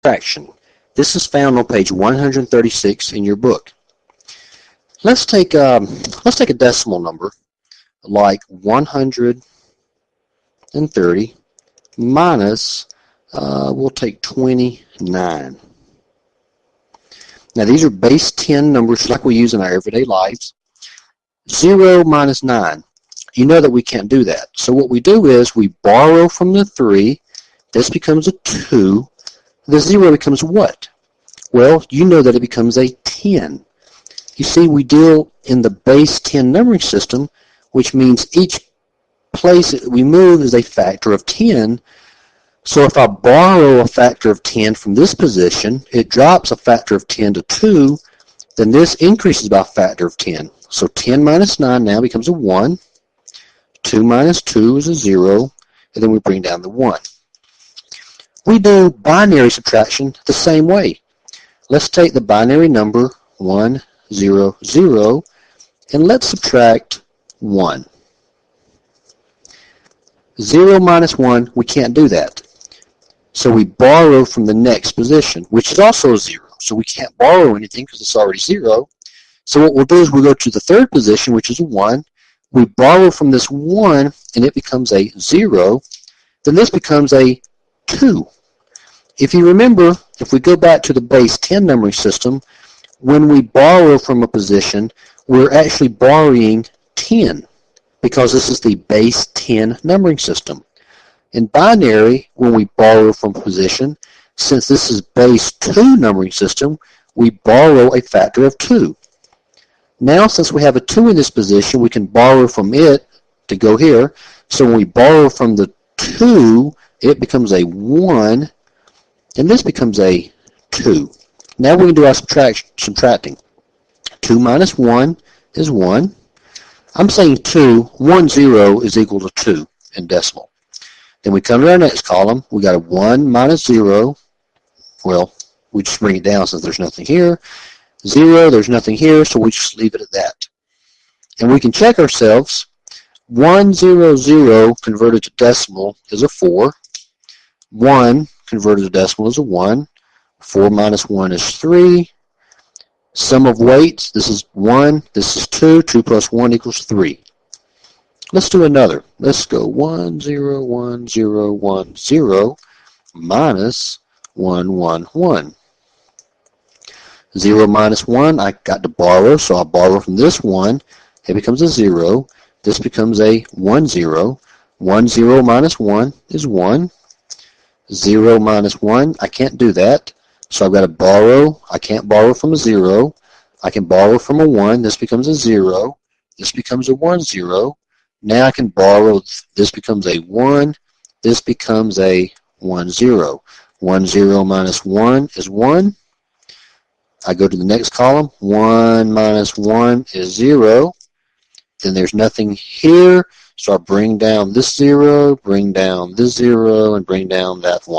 Fraction. This is found on page 136 in your book. Let's take a decimal number like 130 minus, we'll take 29. Now these are base 10 numbers like we use in our everyday lives. 0 minus 9. You know that we can't do that. So what we do is we borrow from the 3. This becomes a 2. The 0 becomes what? Well, you know that it becomes a 10. You see, we deal in the base 10 numbering system, which means each place that we move is a factor of 10. So if I borrow a factor of 10 from this position, it drops a factor of 10 to 2, then this increases by a factor of 10. So 10 minus 9 now becomes a 1. 2 minus 2 is a 0, and then we bring down the 1. We do binary subtraction the same way. Let's take the binary number 1, 0, 0, and let's subtract 1. 0 minus 1, we can't do that. So we borrow from the next position, which is also a 0. So we can't borrow anything because it's already 0. So what we'll do is we'll go to the third position, which is a 1. We borrow from this 1, and it becomes a 0. Then this becomes a 2. If you remember, if we go back to the base 10 numbering system, when we borrow from a position, we're actually borrowing 10 because this is the base 10 numbering system. In binary, when we borrow from a position, since this is base 2 numbering system, we borrow a factor of 2. Now, since we have a 2 in this position, we can borrow from it to go here. So when we borrow from the 2, it becomes a 1, and this becomes a 2. Now we can do our subtracting. 2 minus 1 is 1. I'm saying 2, 1, 0 is equal to 2 in decimal. Then we come to our next column. We got a 1 minus 0. Well, we just bring it down since there's nothing here. 0, there's nothing here, so we just leave it at that. And we can check ourselves. 1, 0, 0 converted to decimal is a 4. 1 converted to decimal is a 1. 4 minus 1 is 3. Sum of weights, this is 1, this is 2. 2 plus 1 equals 3. Let's do another. Let's go 1, 0, 1, 0, 1, 0 minus 1, 1, 1. 0 minus 1, I got to borrow, so I'll borrow from this 1. It becomes a 0. This becomes a 1, 0. 1, 0 minus 1 is 1. 0 minus 1, I can't do that. So I've got to borrow. I can't borrow from a 0. I can borrow from a 1. This becomes a 0. This becomes a 1, 0. Now I can borrow. This becomes a 1. This becomes a 1, 0. 1, 0 minus 1 is 1. I go to the next column. 1 minus 1 is 0. Then there's nothing here. So I bring down this 0, bring down this 0, and bring down that 1.